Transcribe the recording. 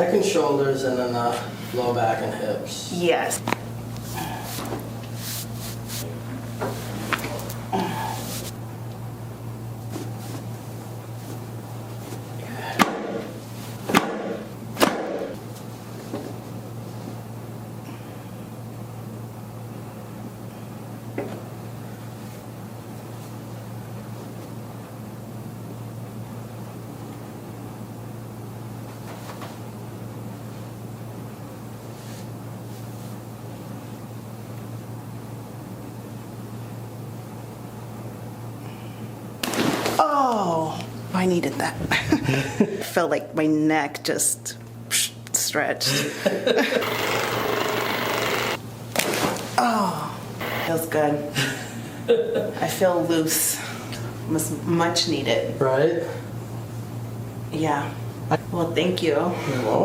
Neck and shoulders, and then the low back and hips. Yes. Oh, I needed that. Felt like my neck just stretched. Oh, feels good. I feel loose. Much needed. Right? Yeah. Well, thank you. You're welcome.